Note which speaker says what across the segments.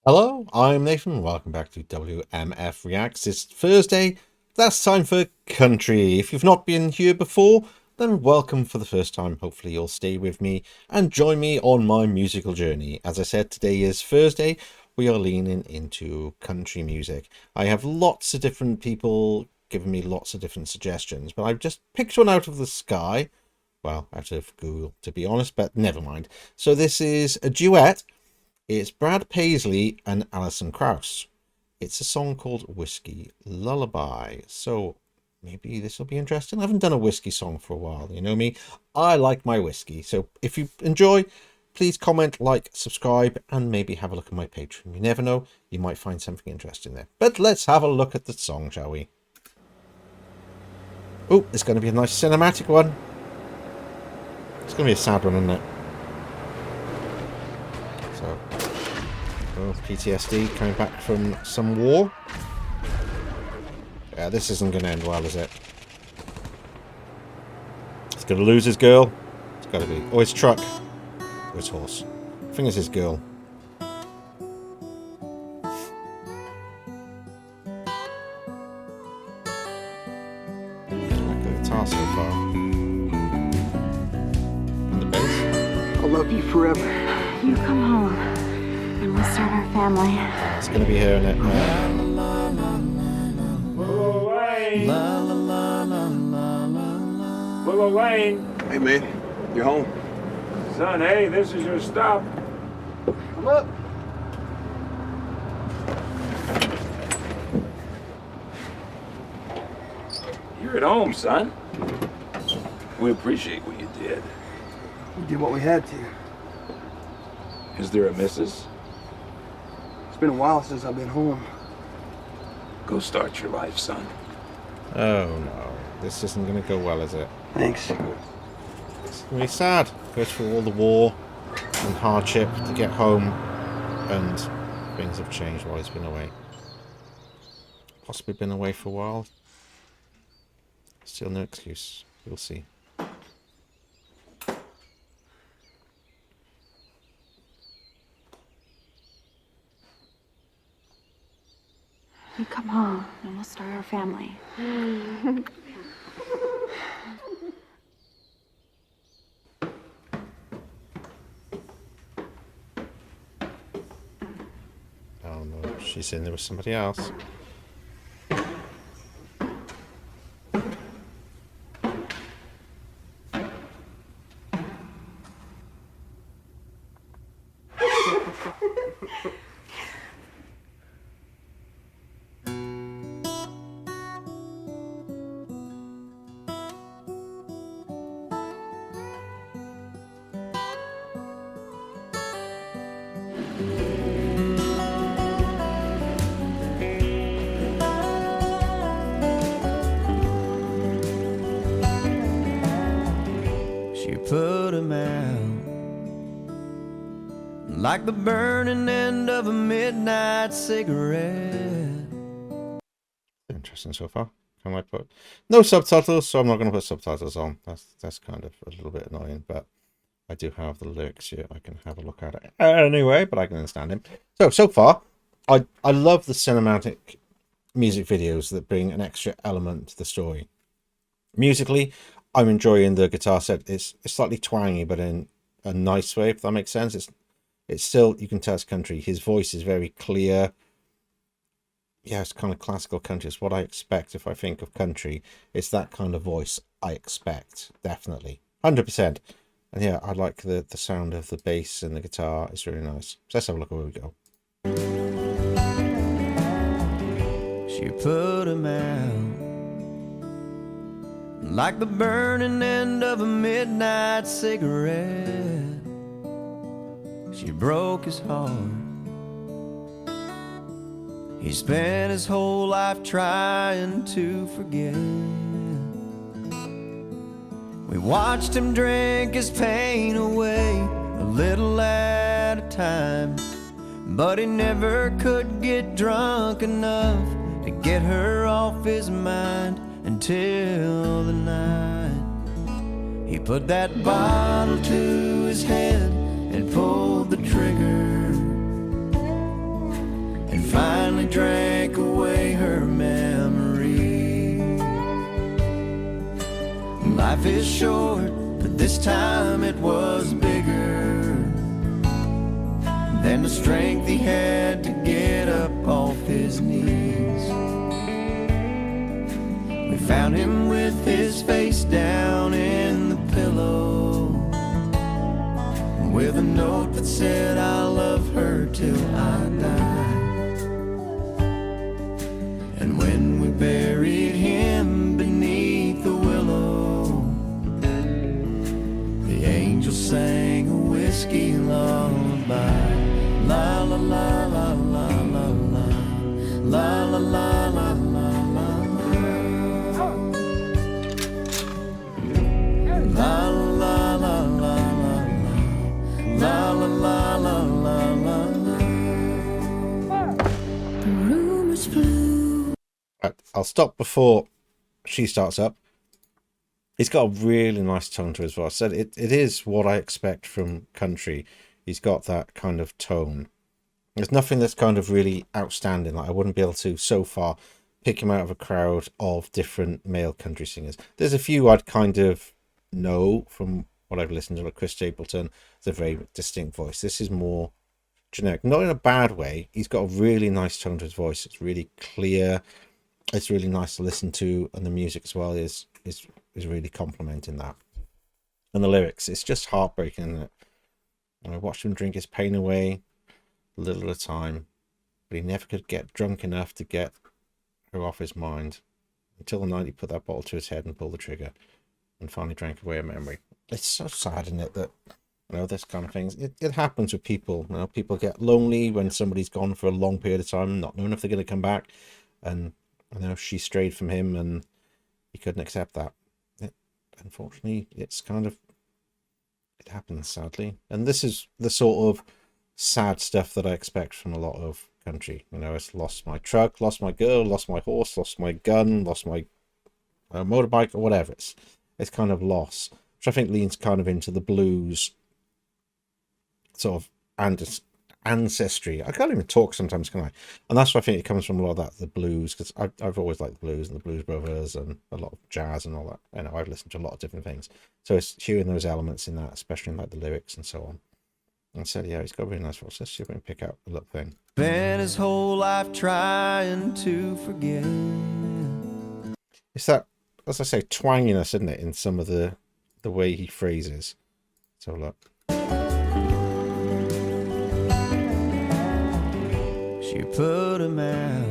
Speaker 1: Hello, I'm Nathan. Welcome back to WMF Reacts. It's Thursday. That's time for country. If you've not been here before, then welcome for the first time. Hopefully you'll stay with me and join me on my musical journey. As I said, today is Thursday. We are leaning into country music. I have lots of different people giving me lots of different suggestions, but I've just picked one out of the sky. Well, out of Google, to be honest, but never mind. So this is a duet. It's Brad Paisley and Alison Krauss. It's a song called Whiskey Lullaby. So maybe this will be interesting. I haven't done a whiskey song for a while. You know me, I like my whiskey. So if you enjoy, please comment, like, subscribe, and maybe have a look at my Patreon. You never know, you might find something interesting there. But let's have a look at the song, shall we? Oh, it's going to be a nice cinematic one. It's going to be a sad one, isn't it? So, well, PTSD, coming back from some war. Yeah, this isn't going to end well, is it? He's going to lose his girl. It's got to be. Or his truck. Or his horse. I think it's his girl. I like the guitar so far. And the bass.
Speaker 2: I'll love you forever.
Speaker 3: You come home and we'll start our family.
Speaker 1: It's going to be here, isn't it?
Speaker 4: Whoa, Wayne! Whoa, Wayne!
Speaker 2: Hey, man. You're home.
Speaker 4: Son, hey, this is your stop.
Speaker 2: Come up.
Speaker 4: You're at home, son. We appreciate what you did.
Speaker 2: We did what we had to.
Speaker 4: Is there a missus?
Speaker 2: It's been a while since I've been home.
Speaker 4: Go start your life, son.
Speaker 1: Oh no. This isn't going to go well, is it?
Speaker 2: Thanks.
Speaker 1: It's going to be sad. Goes through all the war and hardship to get home, and things have changed while he's been away. Possibly been away for a while. Still no excuse. We'll see.
Speaker 3: You come home and we'll start our family.
Speaker 1: Oh no, she's in there with somebody else.
Speaker 5: She put him out like the burning end of a midnight cigarette.
Speaker 1: Interesting so far. Can I put no subtitles? So I'm not going to put subtitles on. That's kind of a little bit annoying, but I do have the lyrics here. I can have a look at it anyway, but I can understand him. So far, I love the cinematic music videos that bring an extra element to the story. Musically, I'm enjoying the guitar set. It's slightly twangy, but in a nice way, if that makes sense. It's still, you can tell it's country. His voice is very clear. Yeah, it's kind of classical country. It's what I expect if I think of country. It's that kind of voice I expect, definitely. 100%. And yeah, I like the sound of the bass and the guitar. It's really nice. So let's have a look at where we go.
Speaker 5: She put him out like the burning end of a midnight cigarette. She broke his heart. He spent his whole life trying to forget. We watched him drink his pain away, a little at a time, but he never could get drunk enough to get her off his mind until the night he put that bottle to his head and pulled the trigger. finally drank away her memory. Life is short, but this time it was bigger than the strength he had to get up off his knees. We found him with his face down in the pillow, with a note that said, "I love her till I die." And when we buried him beneath the willow, the angel sang a whiskey lullaby. La la la la la la la, la la la la la la la, la la la la la, la la la la la la.
Speaker 3: The rumors flew.
Speaker 1: Right, I'll stop before she starts up. He's got a really nice tone to his voice. I said it is what I expect from country. He's got that kind of tone. There's nothing that's kind of really outstanding. Like I wouldn't be able to so far pick him out of a crowd of different male country singers. There's a few I'd kind of know from what I've listened to, like Chris Stapleton. It's a very distinct voice. This is more generic, not in a bad way. He's got a really nice tone to his voice. It's really clear. It's really nice to listen to, and the music as well is really complimenting that. And the lyrics, it's just heartbreaking, isn't it? And I watched him drink his pain away a little at a time, but he never could get drunk enough to get her off his mind until the night he put that bottle to his head and pulled the trigger and finally drank away a memory. It's so sad, isn't it, that this kind of things, it happens with people. People get lonely when somebody's gone for a long period of time, not knowing if they're going to come back, and she strayed from him and he couldn't accept that. Unfortunately, it's kind of, it happens, sadly. And this is the sort of sad stuff that I expect from a lot of country. It's lost my truck, lost my girl, lost my horse, lost my gun, lost my motorbike, or whatever. It's kind of loss, which I think leans kind of into the blues sort of ancestry. I can't even talk sometimes, can I? And that's why I think it comes from a lot of that, the blues, because I've always liked the blues and the Blues Brothers and a lot of jazz and all that. I've listened to a lot of different things, so it's hearing those elements in that, especially in like the lyrics and so on. And said, yeah, he's got a really nice voice. Let's see if we can pick out a little thing.
Speaker 5: Spent his whole life trying to forget.
Speaker 1: It's that, as I say, twanginess, isn't it, in some of the way he phrases. So look.
Speaker 5: She put him out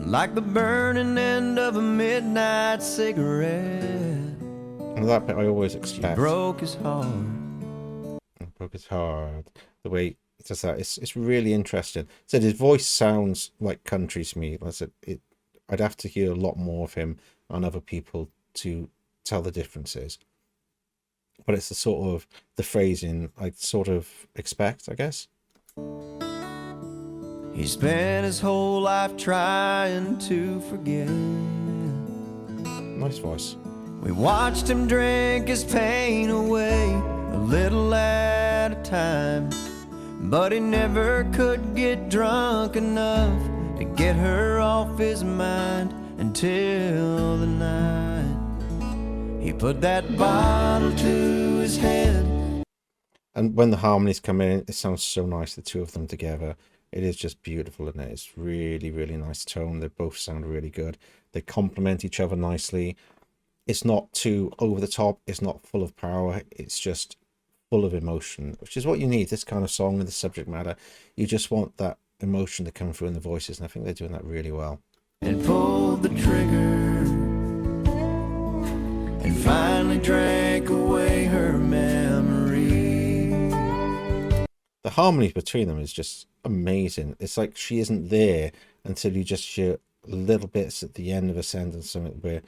Speaker 5: like the burning end of a midnight cigarette.
Speaker 1: And that bit I always expect.
Speaker 5: She broke his heart.
Speaker 1: Broke his heart. The way he does that, it's really interesting. So his voice sounds like country to me. I said I'd have to hear a lot more of him and other people to tell the differences. But it's the sort of the phrasing I sort of expect, I guess.
Speaker 5: He spent his whole life trying to forget.
Speaker 1: Nice voice.
Speaker 5: We watched him drink his pain away, a little at a time, but he never could get drunk enough to get her off his mind until the night he put that bottle to his head.
Speaker 1: And when the harmonies come in, it sounds so nice, the two of them together. It is just beautiful, isn't it? It's really, really nice tone. They both sound really good. They complement each other nicely. It's not too over the top. It's not full of power. It's just full of emotion, which is what you need. This kind of song with the subject matter, you just want that emotion to come through in the voices, and I think they're doing that really well.
Speaker 5: And pulled the trigger and finally drank away her memory.
Speaker 1: The harmony between them is just amazing. It's like she isn't there until you just hear little bits at the end of a sentence, something where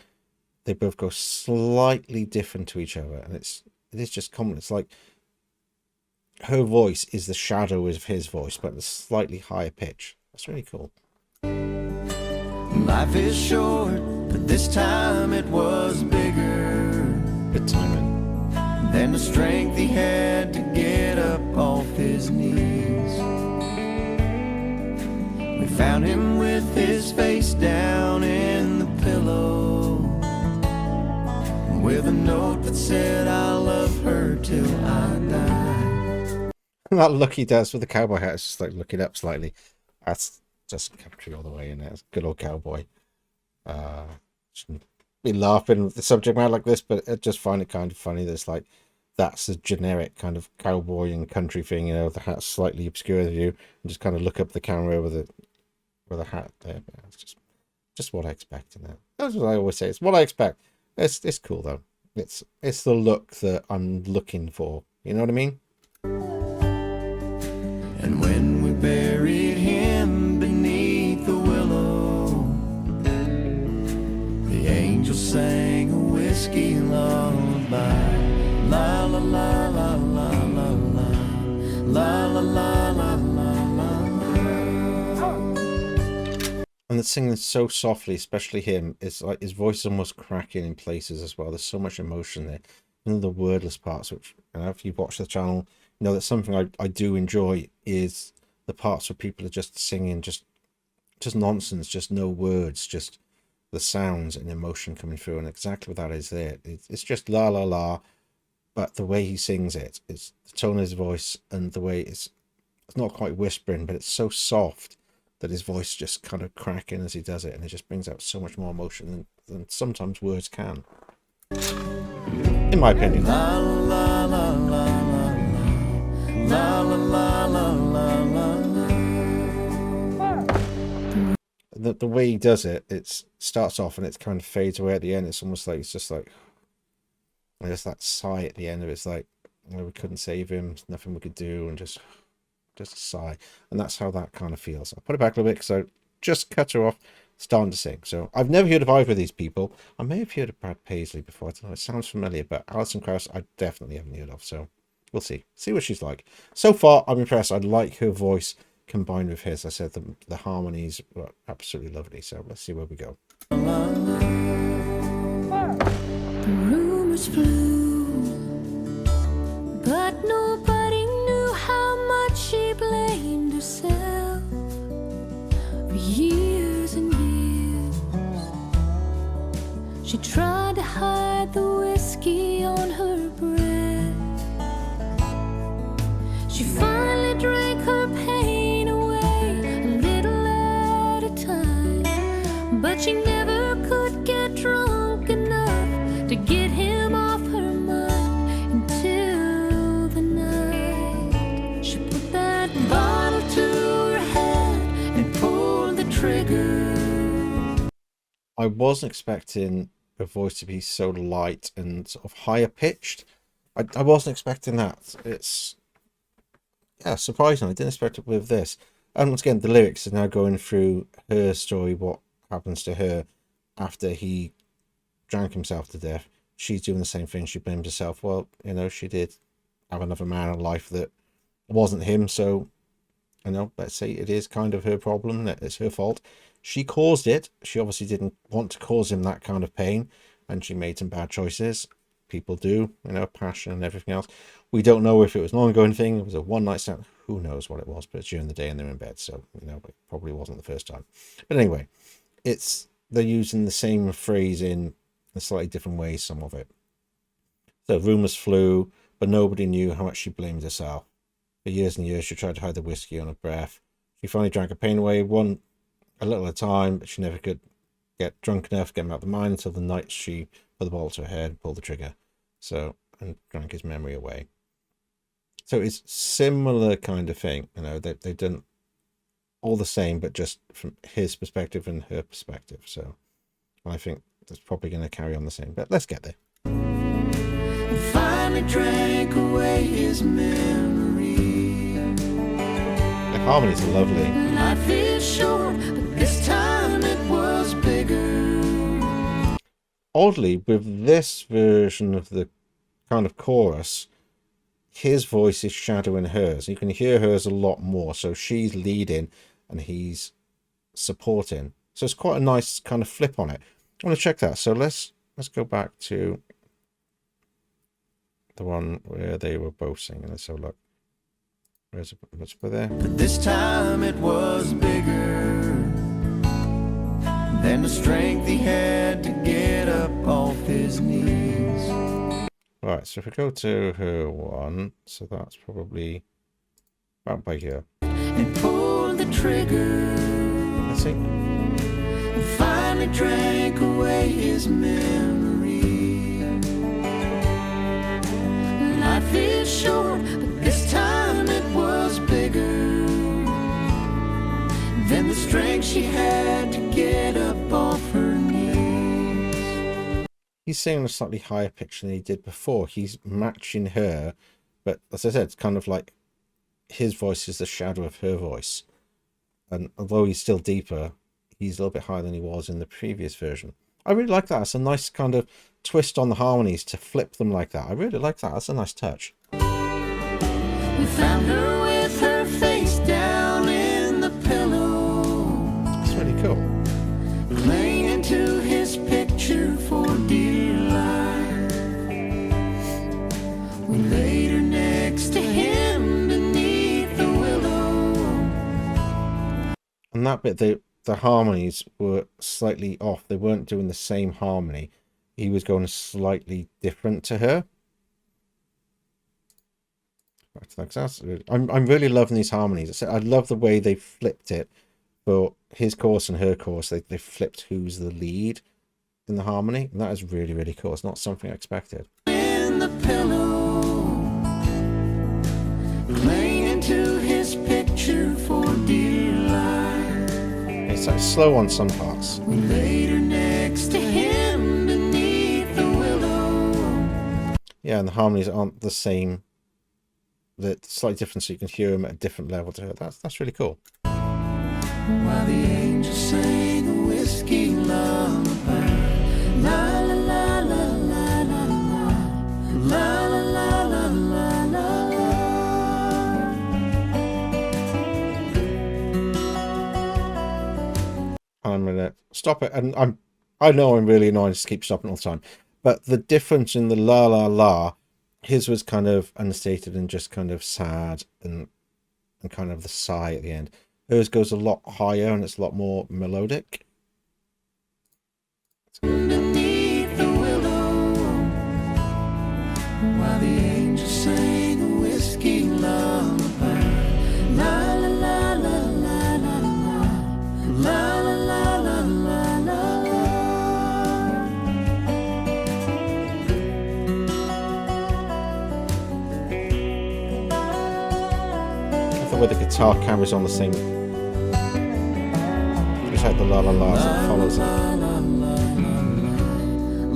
Speaker 1: they both go slightly different to each other, and it is just common. It's like her voice is the shadow of his voice, but at a slightly higher pitch. That's really cool.
Speaker 5: Life is short, but this time it was bigger.
Speaker 1: Good timing.
Speaker 5: Than the strength he had to get up off his knees. found him with his face down in the pillow, with a note that said, "I'll love her till I die."
Speaker 1: That look he does with the cowboy hat is just like looking up slightly. That's just country all the way in there. It's a good old cowboy. Shouldn't be laughing with the subject matter like this, but I just find it kind of funny that it's like that's a generic kind of cowboy and country thing, you know, the hat's slightly obscure view, and just kind of look up the camera with a hat there. But it's just what I expect in that. That's what I always say. It's what I expect. It's cool though. It's the look that I'm looking for. You know what I mean?
Speaker 5: And when we buried him beneath the willow, the angels sang a whiskey lullaby. La la la la la la la, la la la la la la.
Speaker 1: And the singing so softly, especially him, it's like his voice is almost cracking in places as well. There's so much emotion there. Even the wordless parts, which, you know, if you've watched the channel, you know that's something I do enjoy, is the parts where people are just singing just nonsense, just no words, just the sounds and emotion coming through, and exactly what that is there. It's just la la la, but the way he sings it, it's the tone of his voice and the way it's not quite whispering, but it's so soft that his voice just kind of cracking as he does it, and it just brings out so much more emotion than sometimes words can, in my opinion.
Speaker 5: La la la la la la la la la la.
Speaker 1: The way he does it, it starts off and it kind of fades away at the end. It's almost like it's just like there's that sigh at the end of it. It's like, you know, we couldn't save him, there's nothing we could do, and just a sigh. And that's how that kind of feels. I'll put it back a little bit because I just cut her off starting to sing. So I've never heard of either of these people. I may have heard of Brad Paisley before. I don't know, it sounds familiar, but Alison Krauss I definitely haven't heard of. So we'll see what she's like. So far I'm impressed. I like her voice combined with his. I said the harmonies were absolutely lovely. So let's see where we go.
Speaker 5: The rumors flew, but nobody knew how much she blamed herself for years and years. She tried to hide the whiskey on her breath. She finally drank her pain away a little at a time, but she never could get drunk enough to get him off her mind until the night she put that bottle to her head and pulled the trigger.
Speaker 1: I wasn't expecting her voice to be so light and sort of higher pitched. I wasn't expecting that. It's, yeah, surprising. I didn't expect it with this. And once again, the lyrics are now going through her story, what happens to her after he drank himself to death. She's doing the same thing. She blames herself. Well, you know, she did have another man in life that wasn't him, so, you know, let's say it is kind of her problem, that it's her fault. She caused it. She obviously didn't want to cause him that kind of pain, and she made some bad choices. People do, you know, passion and everything else. We don't know if it was an ongoing thing, it was a one-night stand, who knows what it was, but it's during the day and they're in bed, so, you know, it probably wasn't the first time. But anyway, they're using the same phrase in a slightly different way, some of it. So rumors flew, but nobody knew how much she blamed herself. For years and years, she tried to hide the whiskey on her breath. She finally drank her pain away, a little at a time, but she never could get drunk enough to get him out of the mind until the night she put the bottle to her head and pulled the trigger. So, and drank his memory away. So it's similar kind of thing, you know, they've done all the same, but just from his perspective and her perspective. So I think that's probably going to carry on the same, but let's get there.
Speaker 5: Finally drank away his memory.
Speaker 1: The harmonies are lovely.
Speaker 5: Life is short, but this time it was bigger.
Speaker 1: Oddly, with this version of the kind of chorus, his voice is shadowing hers. You can hear hers a lot more. So she's leading and he's supporting. So it's quite a nice kind of flip on it. I want to check that. So let's go back to the one where they were both singing. Let's have a look. Let's put there.
Speaker 5: But this time it was bigger. than the strength he had to get up off his knees.
Speaker 1: Right, so if we go to her one, so that's probably about by here.
Speaker 5: And pulled the trigger.
Speaker 1: Let's see.
Speaker 5: And finally drank away his memory. Life is short, but this time it was bigger than the strength she had to get up off her knees.
Speaker 1: He's singing a slightly higher pitch than he did before. He's matching her, but as I said, it's kind of like his voice is the shadow of her voice. And although he's still deeper, he's a little bit higher than he was in the previous version. I really like that. It's a nice kind of twist on the harmonies to flip them like that. I really like that. That's a nice touch.
Speaker 5: We found her with her face down in the pillow.
Speaker 1: It's really cool.
Speaker 5: Clinging to his picture for dear life. We laid her next to him beneath the willow.
Speaker 1: And that bit, the harmonies were slightly off. They weren't doing the same harmony. He was going slightly different to her. I'm really loving these harmonies. I love the way they flipped it for his course and her course. They flipped who's the lead in the harmony, and that is really, really cool. It's not something I expected.
Speaker 5: In the pillow, clinging to his picture for dear life.
Speaker 1: It's like slow on some parts.
Speaker 5: We laid her next to him beneath the willow.
Speaker 1: Yeah, and the harmonies aren't the same. They're slightly different, so you can hear them at a different level to her. That's really cool.
Speaker 5: While the angels sang a whiskey lullaby. La la la la la la la la la la la la la.
Speaker 1: I'm gonna stop it, and I know I'm really annoying to keep stopping all the time, but the difference in the la la la, his was kind of understated and just kind of sad and kind of the sigh at the end. Hers goes a lot higher and it's a lot more melodic.
Speaker 5: Beneath the willow, while the angels sang a whiskey lullaby. La la la la la la la la la la la la
Speaker 1: I thought where the guitar carries on the same. Just like the la la la that follows it.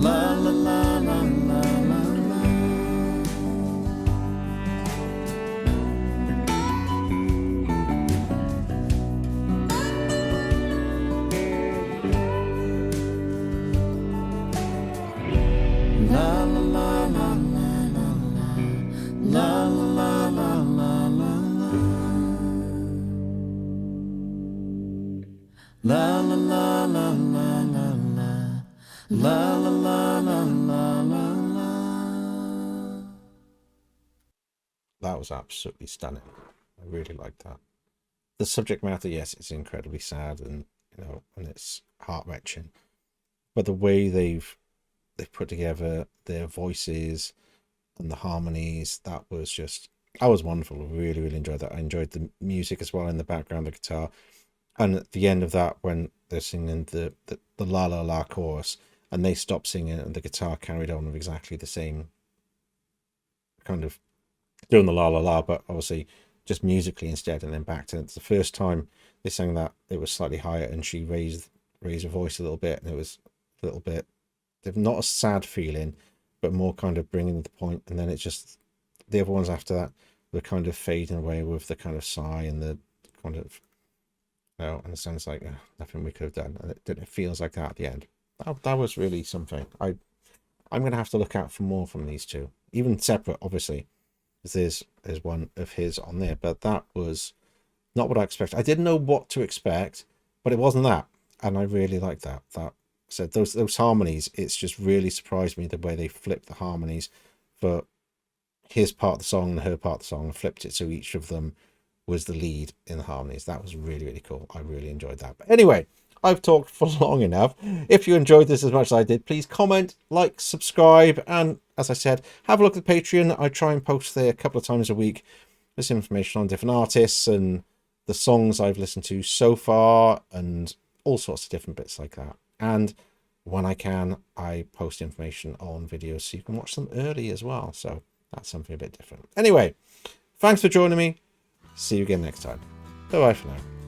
Speaker 5: la la la la la la. La la la la la la la la la la la. La la la la la la la la la la la la la.
Speaker 1: That was absolutely stunning. I really liked that. The subject matter, yes, it's incredibly sad and and it's heart-wrenching. But the way they've put together their voices and the harmonies, that was wonderful. I really, really enjoyed that. I enjoyed the music as well in the background, the guitar. And at the end of that, when they're singing the La La La chorus, and they stopped singing and the guitar carried on with exactly the same kind of doing the La La La, but obviously just musically instead, and then back to it's the first time they sang that, it was slightly higher, and she raised her voice a little bit, and it was a little bit, not a sad feeling, but more kind of bringing the point, and then it's just the other ones after that were kind of fading away with the kind of sigh and the kind of, and it sounds like nothing we could have done, and it feels like that at the end. That was really something. I'm going to have to look out for more from these two, even separate, obviously, because there's one of his on there, but that was not what I expected. I didn't know what to expect, but it wasn't that, and I really liked that. So those harmonies, it's just really surprised me the way they flipped the harmonies for his part of the song and her part of the song, and flipped it so each of them was the lead in the harmonies. That was really, really cool. I really enjoyed that. But anyway, I've talked for long enough. If you enjoyed this as much as I did, please comment, like, subscribe, and as I said, have a look at Patreon. I try and post there a couple of times a week. There's information on different artists and the songs I've listened to so far and all sorts of different bits like that. And when I can, I post information on videos so you can watch them early as well. So that's something a bit different. Anyway, thanks for joining me. See you again next time. Bye-bye for now.